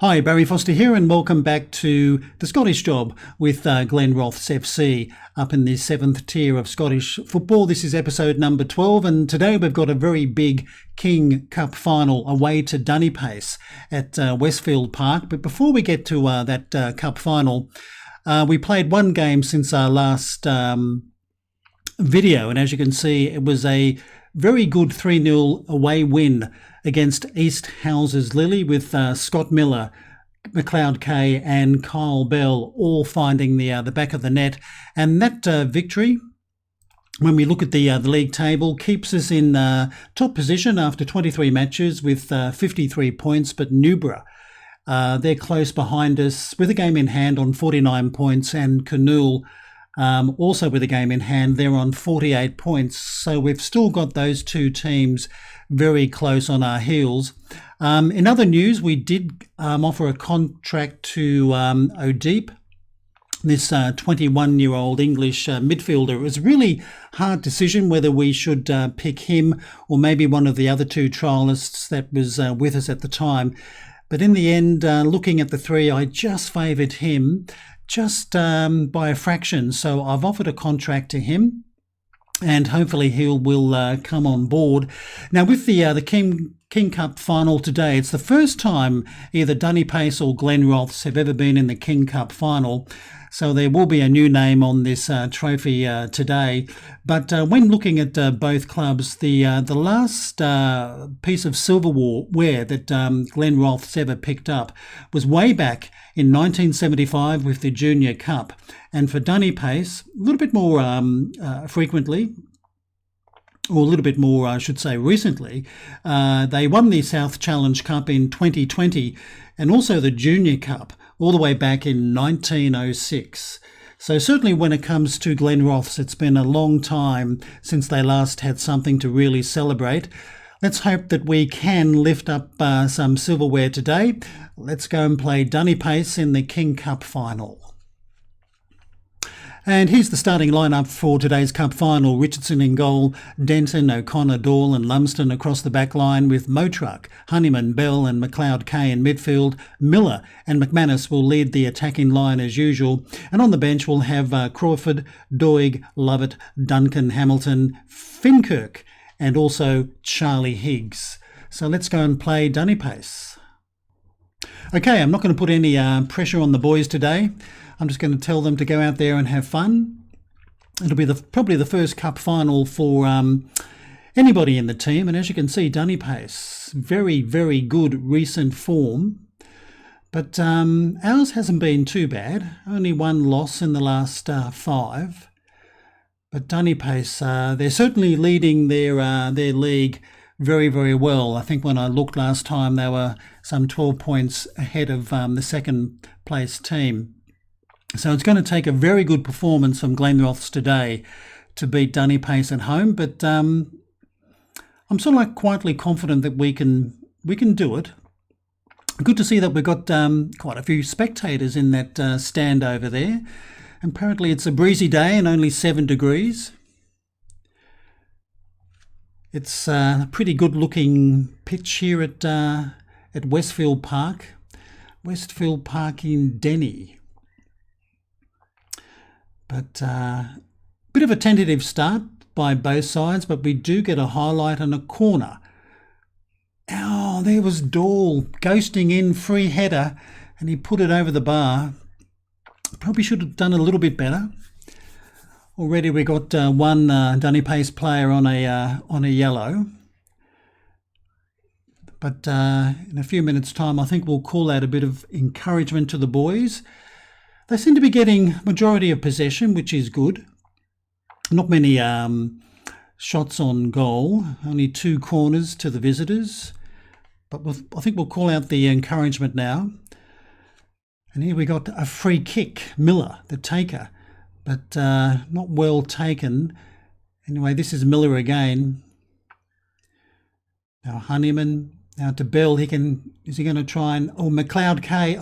Hi, Barry Foster here, and welcome back to the Scottish Job with Glenrothes FC up in the 7th tier of Scottish football. This is episode number 12, and today we've got a very big King Cup final away to Dunipace at Westfield Park. But before we get to that Cup final, we played one game since our last video, and as you can see, it was a very good 3-0 away win against East Houses Lily with Scott Miller, McLeod Kay and Kyle Bell all finding the back of the net. And that victory, when we look at the league table, keeps us in top position after 23 matches with 53 points. But Newborough, they're close behind us with a game in hand on 49 points, and Canool also with a game in hand, they're on 48 points. So we've still got those two teams very close on our heels. In other news, we did offer a contract to O'Deep, this 21-year-old English midfielder. It was a really hard decision whether we should pick him or maybe one of the other two trialists that was with us at the time. But in the end, looking at the three, I just favoured him just by a fraction. So I've offered a contract to him, and hopefully he will come on board. Now, with the King Cup final today, it's the first time either Dunipace or Glenrothes have ever been in the King Cup final. So there will be a new name on this trophy today. But when looking at both clubs, the last piece of silverware that Glenrothes ever picked up was way back in 1975 with the Junior Cup. And for Dunipace, a little bit more frequently, or a little bit more, I should say, recently, they won the South Challenge Cup in 2020 and also the Junior Cup all the way back in 1906. So certainly when it comes to Glenrothes, it's been a long time since they last had something to really celebrate. Let's hope that we can lift up some silverware today. Let's go and play Dunipace in the King Cup final. And here's the starting lineup for today's Cup final. Richardson in goal, Denton, O'Connor, Dahl and Lumsden across the back line with Motruck, Honeyman, Bell and McLeod Kay in midfield. Miller and McManus will lead the attacking line as usual. And on the bench we'll have Crawford, Doig, Lovett, Duncan, Hamilton, Finkirk and also Charlie Higgs. So let's go and play Dunipace. Okay, I'm not going to put any pressure on the boys today. I'm just going to tell them to go out there and have fun. It'll be probably the first cup final for anybody in the team. And as you can see, Dunipace, very, very good recent form. But ours hasn't been too bad. Only one loss in the last 5. But Dunipace, they're certainly leading their league very, very well. I think when I looked last time, they were some 12 points ahead of the second place team. So it's going to take a very good performance from Glenrothes today to beat Dunipace at home. But I'm sort of like quietly confident that we can do it. Good to see that we've got quite a few spectators in that stand over there. Apparently it's a breezy day and only 7 degrees. It's a pretty good looking pitch here at Westfield Park. Westfield Park in Denny. But bit of a tentative start by both sides, but we do get a highlight and a corner. Oh, there was Dahl ghosting in, free header, and he put it over the bar. Probably should have done a little bit better. Already we got one Dunipace player on a yellow. But in a few minutes' time, I think we'll call out a bit of encouragement to the boys. They seem to be getting majority of possession, which is good. Not many shots on goal, only 2 corners to the visitors. But I think we'll call out the encouragement now. And here we got a free kick, Miller, the taker, but not well taken. Anyway, this is Miller again. Now Honeyman, now to Bell. Is he going to try and, McLeod Kay.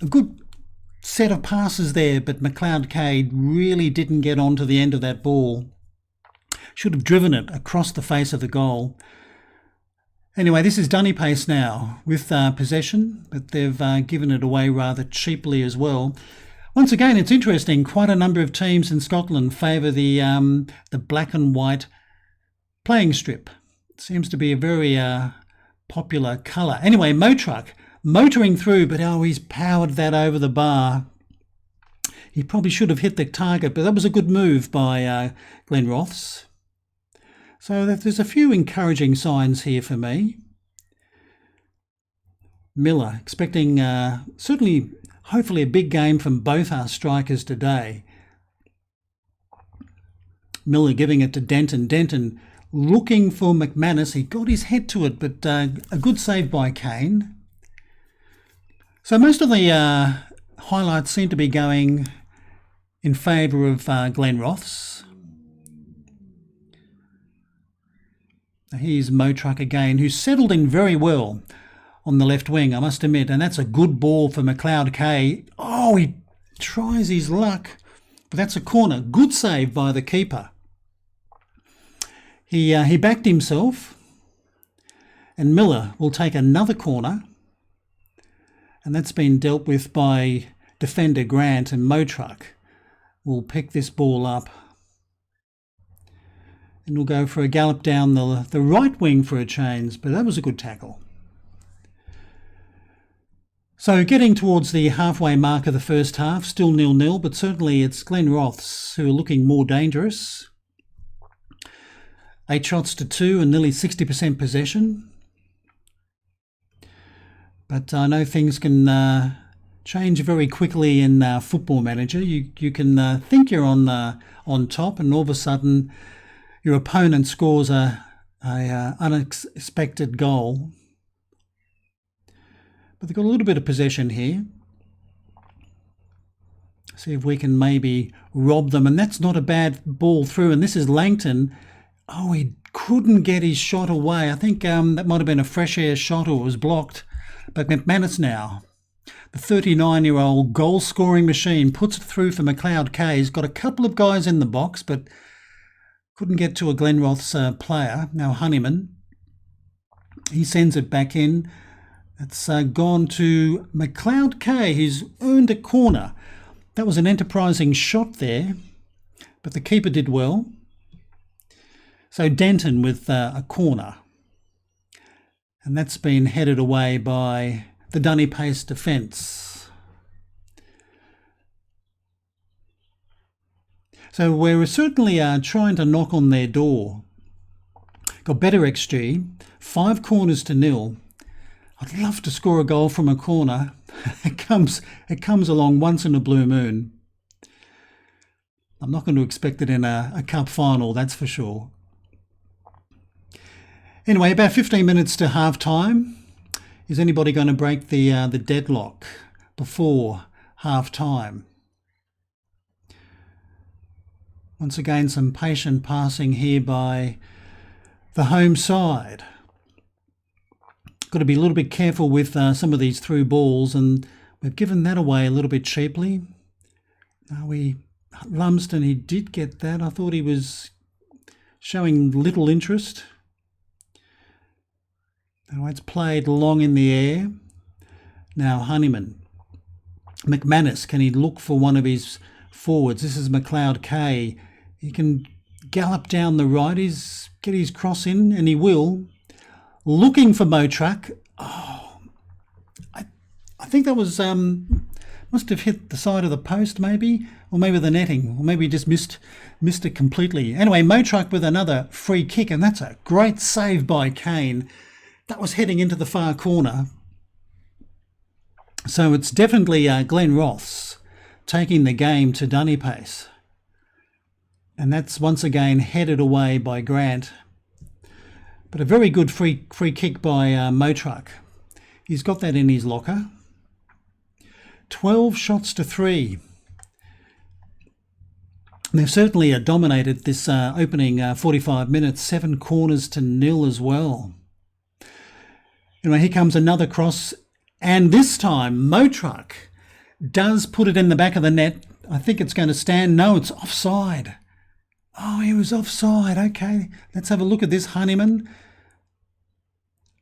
A good set of passes there, but McLeod Kay really didn't get onto the end of that ball. Should have driven it across the face of the goal. Anyway, this is Dunny Pace now with possession, but they've given it away rather cheaply as well. Once again, it's interesting. Quite a number of teams in Scotland favour the black and white playing strip. It seems to be a very popular colour. Anyway, Motruck motoring through, but he's powered that over the bar. He probably should have hit the target, but that was a good move by Glenrothes. So there's a few encouraging signs here for me. Miller, expecting certainly, hopefully a big game from both our strikers today. Miller giving it to Denton. Denton looking for McManus. He got his head to it, but a good save by Kane. So most of the highlights seem to be going in favour of Glenrothes. Here's Motruck again, who's settled in very well on the left wing, I must admit, and that's a good ball for McLeod K. Oh, he tries his luck, but that's a corner. Good save by the keeper. He backed himself, and Miller will take another corner, and that's been dealt with by defender Grant, and Motruck will pick this ball up. And we'll go for a gallop down the right wing for a change, but that was a good tackle. So getting towards the halfway mark of the first half, still 0-0, but certainly it's Glenrothes who are looking more dangerous. 8 shots to 2 and nearly 60% possession. But I know things can change very quickly in Football Manager. You can think you're on top, and all of a sudden your opponent scores a unexpected goal. But they've got a little bit of possession here. See if we can maybe rob them. And that's not a bad ball through. And this is Langton. Oh, he couldn't get his shot away. I think that might have been a fresh air shot or it was blocked. But McManus now, the 39-year-old goal-scoring machine, puts it through for McLeod K. He's got a couple of guys in the box, but couldn't get to a Glenrothes player. Now Honeyman, he sends it back in. It's gone to McLeod K, who's earned a corner. That was an enterprising shot there, but the keeper did well. So Denton with a corner. And that's been headed away by the Dunny Pace defence. So we're certainly trying to knock on their door. Got better XG, 5 corners to 0. I'd love to score a goal from a corner. It comes along once in a blue moon. I'm not going to expect it in a cup final, that's for sure. Anyway, about 15 minutes to half time. Is anybody going to break the deadlock before half time? Once again, some patient passing here by the home side. Got to be a little bit careful with some of these through balls, and we've given that away a little bit cheaply. Lumsden, he did get that. I thought he was showing little interest. Now it's played long in the air. Now Honeyman. McManus, can he look for one of his forwards? This is McLeod K. He can gallop down the right, get his cross in, and he will. Looking for Motruck. Oh, I think that was must have hit the side of the post maybe, or maybe the netting, or maybe just missed it completely. Anyway, Motruck with another free kick, and that's a great save by Kane. That was heading into the far corner. So it's definitely Glenrothes taking the game to Dunny Pace. And that's once again headed away by Grant. But a very good free kick by Motruck. He's got that in his locker. 12 shots to 3. They've certainly dominated this opening 45 minutes. 7 corners to 0 as well. Anyway, here comes another cross. And this time, Motruck does put it in the back of the net. I think it's going to stand. No, it's offside. Oh, he was offside. Okay, let's have a look at this. Honeyman.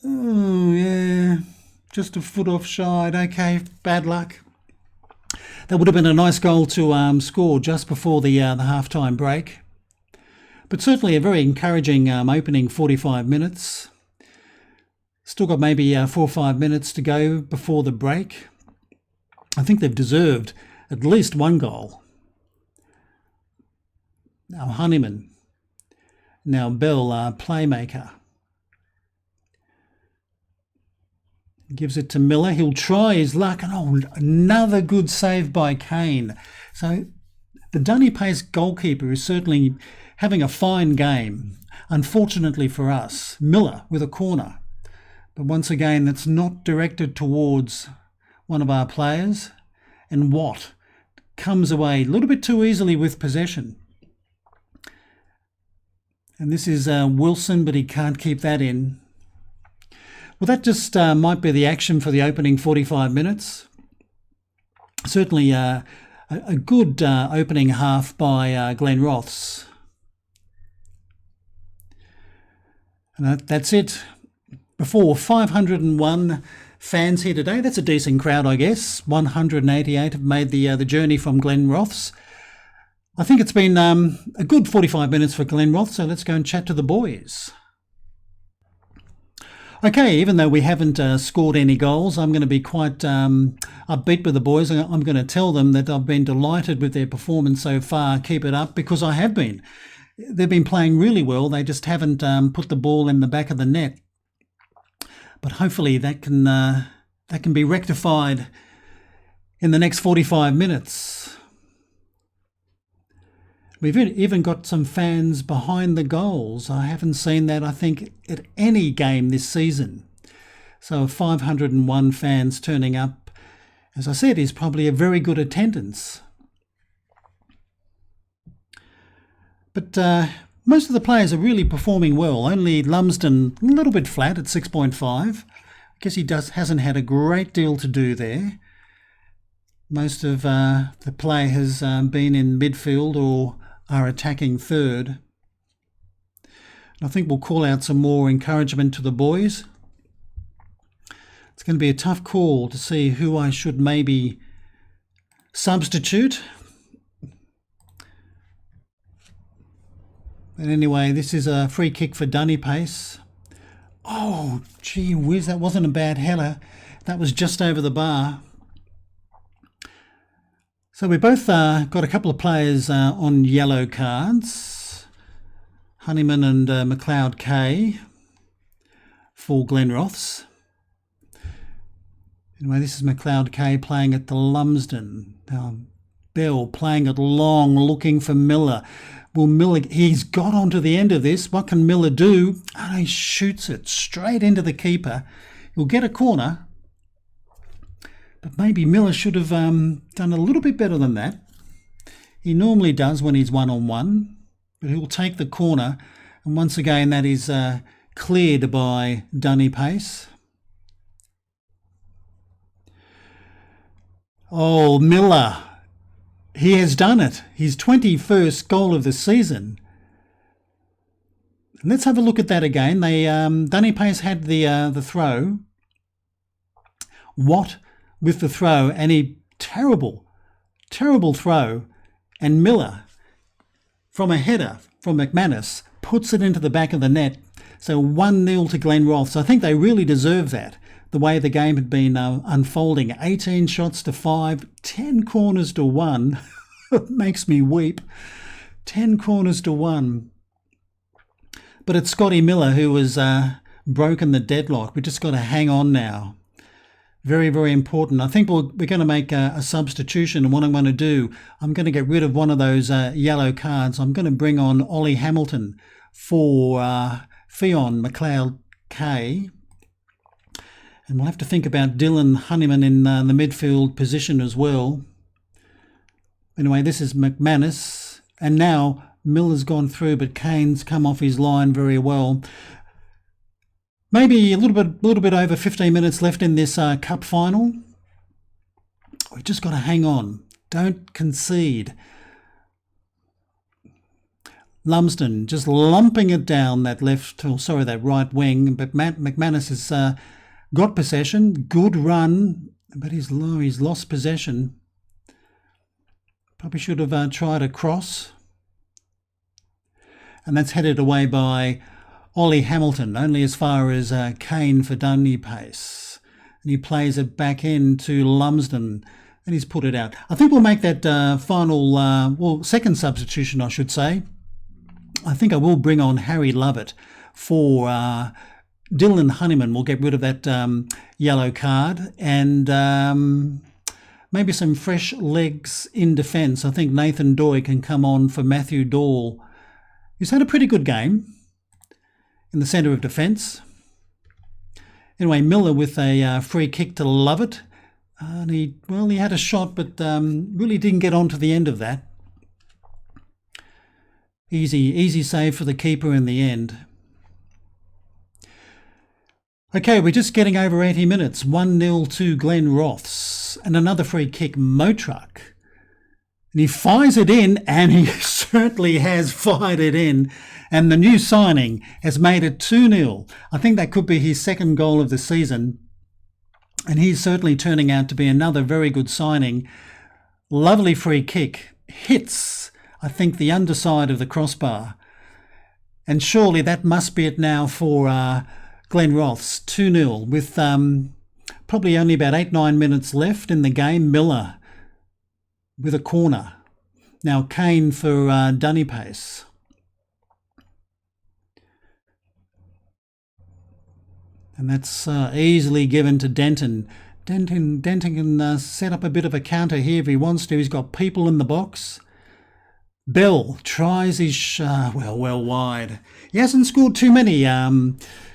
Oh, yeah, just a foot offside. Okay, bad luck. That would have been a nice goal to score just before the half-time break. But certainly a very encouraging opening 45 minutes. Still got maybe 4 or 5 minutes to go before the break. I think they've deserved at least one goal. Now Honeyman. Now Bell, playmaker. Gives it to Miller. He'll try his luck. And another good save by Kane. So the Dunny Pace goalkeeper is certainly having a fine game. Unfortunately for us, Miller with a corner. But once again, that's not directed towards one of our players. And Watt comes away a little bit too easily with possession. And this is Wilson, but he can't keep that in. Well, that just might be the action for the opening 45 minutes. Certainly a good opening half by Glenrothes. And that's it. Before 501 fans here today. That's a decent crowd, I guess. 188 have made the journey from Glenrothes. I think it's been a good 45 minutes for Glenrothes, so let's go and chat to the boys. Okay, even though we haven't scored any goals, I'm going to be quite upbeat with the boys. I'm going to tell them that I've been delighted with their performance so far. Keep it up, because I have been. They've been playing really well. They just haven't put the ball in the back of the net. But hopefully that can be rectified in the next 45 minutes. We've even got some fans behind the goals. I haven't seen that, I think, at any game this season. So 501 fans turning up, as I said, is probably a very good attendance. But most of the players are really performing well. Only Lumsden a little bit flat at 6.5. I guess he hasn't had a great deal to do there. Most of the play has been in midfield or are attacking third. And I think we'll call out some more encouragement to the boys. It's going to be a tough call to see who I should maybe substitute. But anyway, this is a free kick for Dunny Pace. Oh, gee whiz, that wasn't a bad header. That was just over the bar. So we both got a couple of players on yellow cards. Honeyman and McLeod K for Glenrothes. Anyway, this is McLeod K playing at the Lumsden. Now, Bell playing it long, looking for Miller. Well, Miller, he's got onto the end of this. What can Miller do? Oh, he shoots it straight into the keeper. He'll get a corner. But maybe Miller should have done a little bit better than that. He normally does when he's one-on-one, but he'll take the corner. And once again, that is cleared by Dunny Pace. Oh, Miller. He has done it. His 21st goal of the season. Let's have a look at that again. Dunny Pace had the throw. Watt with the throw, and he terrible throw, and Miller from a header from McManus puts it into the back of the net. So 1-0 to Glenrothes. I think they really deserve that, the way the game had been unfolding. 18 shots to 5, 10 corners to 1. It makes me weep. 10 corners to 1. But it's Scotty Miller who has broken the deadlock. We've just got to hang on now. Very, very important. I think we're going to make a substitution, and what I'm going to do, I'm going to get rid of one of those yellow cards. I'm going to bring on Ollie Hamilton for Fionn McLeod K. And we'll have to think about Dylan Honeyman in the midfield position as well. Anyway, this is McManus, and now Miller's gone through, but Kane's come off his line very well. Maybe a little bit over 15 minutes left in this cup final. We've just got to hang on. Don't concede. Lumsden just lumping it down that that right wing, but McManus has got possession. Good run, but he's lost possession. Probably should have tried a cross. And that's headed away by Ollie Hamilton, only as far as Kane for Dunnipace. And he plays it back in to Lumsden, and he's put it out. I think we'll make that second substitution, I should say. I think I will bring on Harry Lovett for Dylan Honeyman. We'll get rid of that yellow card, and maybe some fresh legs in defence. I think Nathan Doy can come on for Matthew Dahl. He's had a pretty good game in the centre of defence. Anyway, Miller with a free kick to Lovett. And he had a shot, but really didn't get on to the end of that. Easy save for the keeper in the end. Okay, we're just getting over 80 minutes. 1-0 to Glenrothes. And another free kick, Motruck. And he fires it in, and he certainly has fired it in. And the new signing has made it 2-0. I think that could be his second goal of the season. And he's certainly turning out to be another very good signing. Lovely free kick. Hits, I think, the underside of the crossbar. And surely that must be it now for Glenrothes. 2-0 with probably only about 8-9 minutes left in the game. Miller with a corner. Now Kane for Dunnipace. And that's easily given to Denton. Denton can set up a bit of a counter here if he wants to. He's got people in the box. Bell tries his well wide. He hasn't scored too many,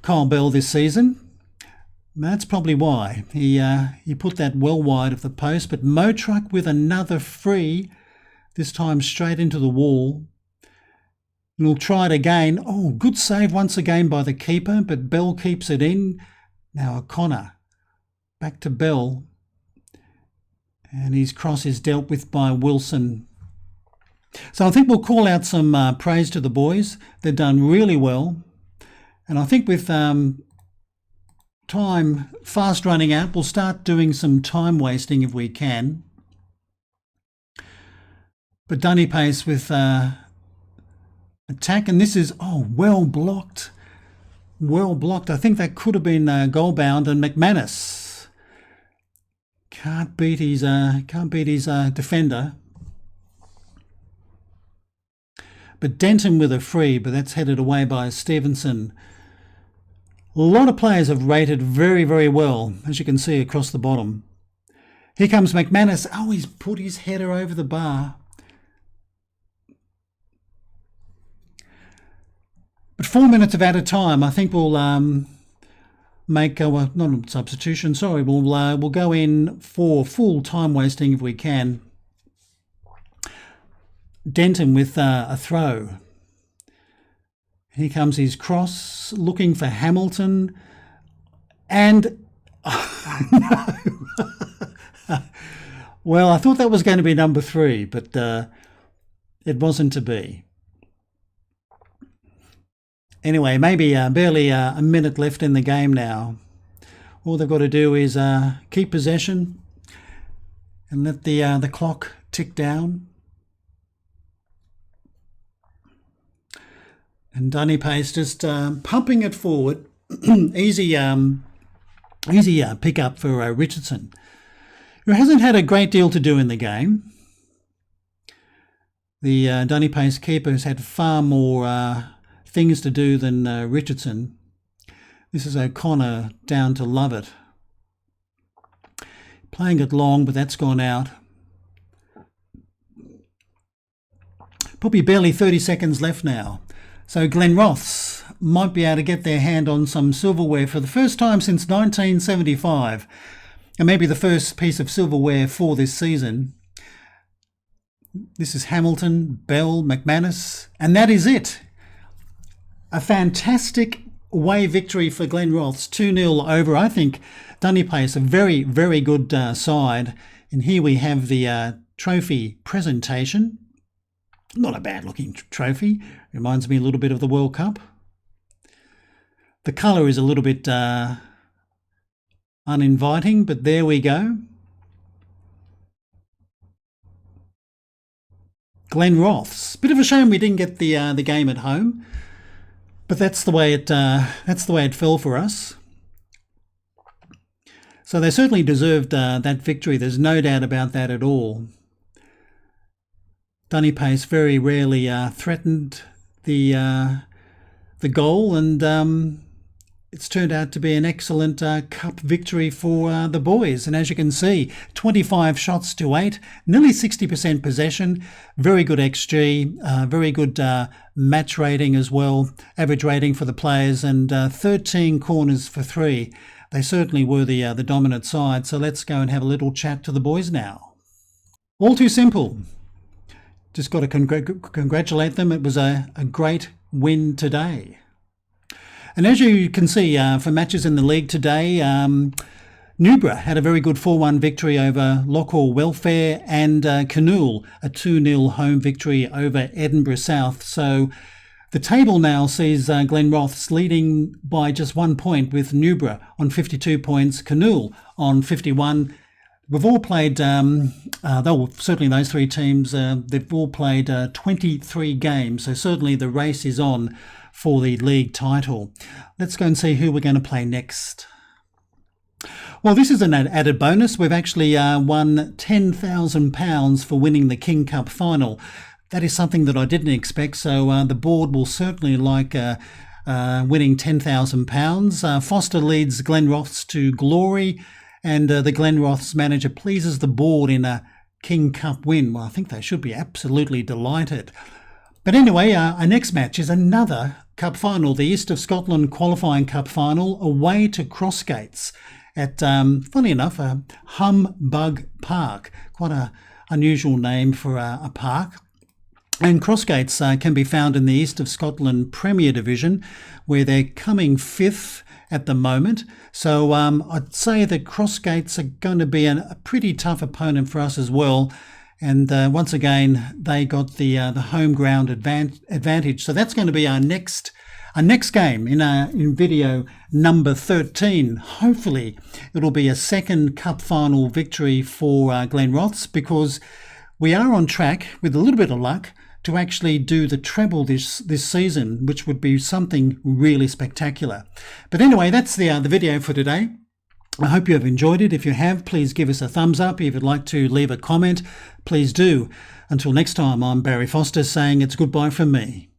Kyle Bell, this season. That's probably why. He put that well wide of the post, but Motruck with another free, this time straight into the wall. And we'll try it again. Oh, good save once again by the keeper, but Bell keeps it in. Now O'Connor. Back to Bell. And his cross is dealt with by Wilson. So I think we'll call out some praise to the boys. They've done really well. And I think with time fast running out, we'll start doing some time wasting if we can. But Dunnipace with attack, and this is well blocked. I think that could have been goal bound, and McManus can't beat his defender. But Denton with a free, but that's headed away by Stevenson. A lot of players have rated very, very well, as you can see across the bottom. Here comes McManus. Oh, he's put his header over the bar. But 4 minutes of added time. I think we'll make not a substitution. Sorry, we'll go in for full time wasting if we can. Denton with a throw. Here comes his cross, looking for Hamilton, and no. Well, I thought that was going to be number 3, but it wasn't to be. Anyway, maybe barely a minute left in the game now. All they've got to do is keep possession and let the clock tick down. And Dunnipace just pumping it forward. easy pick up for Richardson, who hasn't had a great deal to do in the game. The Dunnipace keeper has had far more things to do than Richardson. This is O'Connor down to Lovett. Playing it long, but that's gone out. Probably barely 30 seconds left now. So Glenrothes might be able to get their hand on some silverware for the first time since 1975. And maybe the first piece of silverware for this season. This is Hamilton, Bell, McManus, and that is it. A fantastic away victory for Glenrothes, 2-0 over, I think, Dunnipace, a very, very good side. And here we have the trophy presentation. Not a bad looking trophy. Reminds me a little bit of the World Cup. The colour is a little bit uninviting, but there we go. Glenrothes. Bit of a shame we didn't get the game at home, but that's the way it fell for us. So they certainly deserved that victory. There's no doubt about that at all. Dunny Pace very rarely threatened the goal, and it's turned out to be an excellent cup victory for the boys. And as you can see, 25 shots to 8, nearly 60% possession, very good XG, very good match rating as well, average rating for the players, and 13 corners for 3. They certainly were the dominant side. So let's go and have a little chat to the boys now. All too simple. Just got to congratulate them. It was a great win today. And as you can see, for matches in the league today, Newborough had a very good 4-1 victory over Lochore Welfare, and Canool a 2-0 home victory over Edinburgh South. So the table now sees Glenrothes leading by just 1 point, with Newborough on 52 points, Canool on 51. We've all played, certainly those three teams, they've all played 23 games, so certainly the race is on for the league title. Let's go and see who we're going to play next. Well, this is an added bonus. We've actually won £10,000 for winning the King Cup final. That is something that I didn't expect, so the board will certainly like winning £10,000. Foster leads Glenrothes to glory, and the Glenrothes manager pleases the board in a King Cup win. Well, I think they should be absolutely delighted. But anyway, our next match is another Cup final, the East of Scotland qualifying Cup final, away to Crossgates at, funny enough, Humbug Park. Quite an unusual name for a park. And Crossgates can be found in the East of Scotland Premier Division, where they're coming 5th at the moment. So I'd say that Crossgates are going to be a pretty tough opponent for us as well. And once again, they got the home ground advantage. So that's going to be our next game in video number 13. Hopefully, it'll be a second cup final victory for Glenrothes, because we are on track with a little bit of luck to actually do the treble this season, which would be something really spectacular. But anyway, that's the video for today. I hope you have enjoyed it. If you have, please give us a thumbs up. If you'd like to leave a comment, please do. Until next time, I'm Barry Foster saying it's goodbye from me.